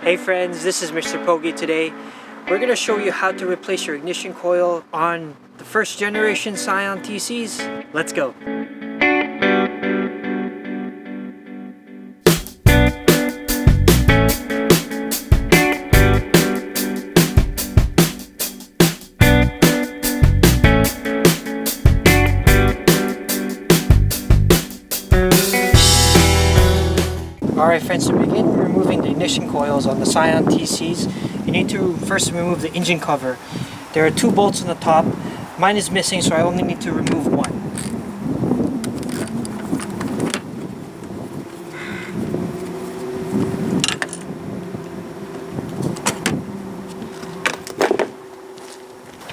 Hey friends, this is Mr. Pogi. Today we're going to show you how to replace your ignition coil on the first generation Scion TCs. Let's go. Alright friends, to begin removing the ignition coils on the Scion TCs, you need to first remove the engine cover. There are two bolts on the top. Mine is missing, so I only need to remove one.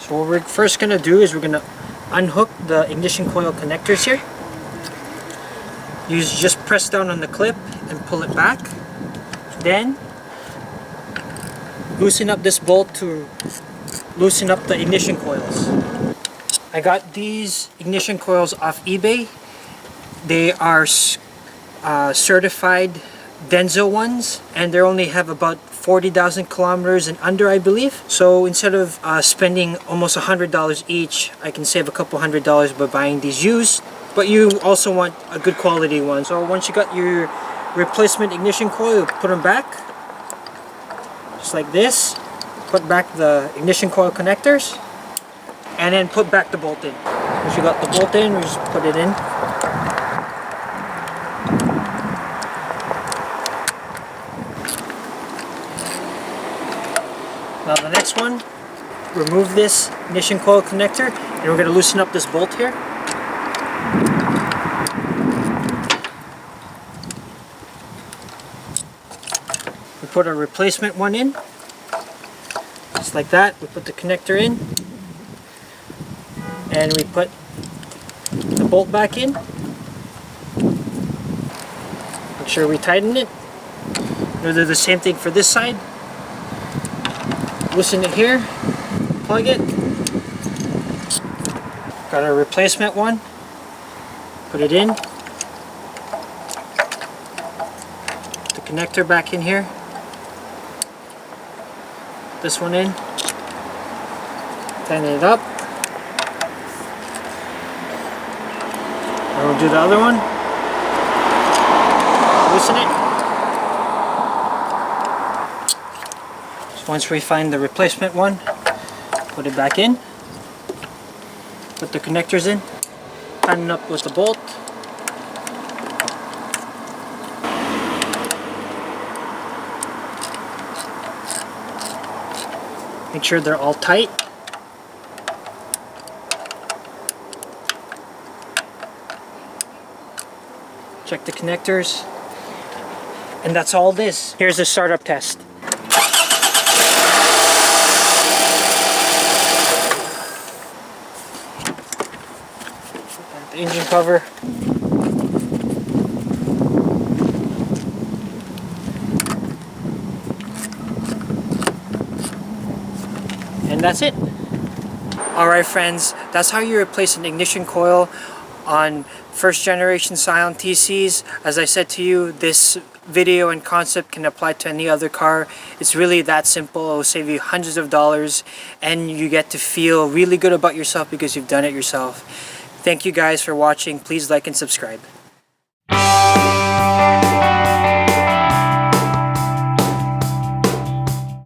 So what we're first going to do is we're going to unhook the ignition coil connectors here. You just press down on the clip and pull it back. Then loosen up this bolt to loosen up the ignition coils. I got these ignition coils off eBay. They are certified Denso ones, and they only have about 40,000 kilometers and under, I believe. So instead of spending almost $100 each, I can save a couple $100 by buying these used. But you also want a good quality one. So once you got your replacement ignition coil, put them back. Just like this. Put back the ignition coil connectors. And then put back the bolt in. Once you got the bolt in, we just put it in. Now the next one, remove this ignition coil connector, and we're going to loosen up this bolt here. We put a replacement one in, just like that. We put the connector in, and we put the bolt back in. Make sure we tighten it. We'll do the same thing for this side. Loosen it here, plug it. Got a replacement one. Put it in. Put the connector back in here. This one in, tighten it up, and we'll do the other one, loosen it. So once we find the replacement one, put it back in, put the connectors in, tighten up with the bolt. Make sure they're all tight. Check the connectors. And that's all this. Here's the startup test. The engine cover. And that's it. Alright friends, that's how you replace an ignition coil on first generation Scion TCs. As I said to you, this video and concept can apply to any other car. It's really that simple. It will save you hundreds of dollars, and you get to feel really good about yourself because you've done it yourself. Thank you guys for watching. Please like and subscribe.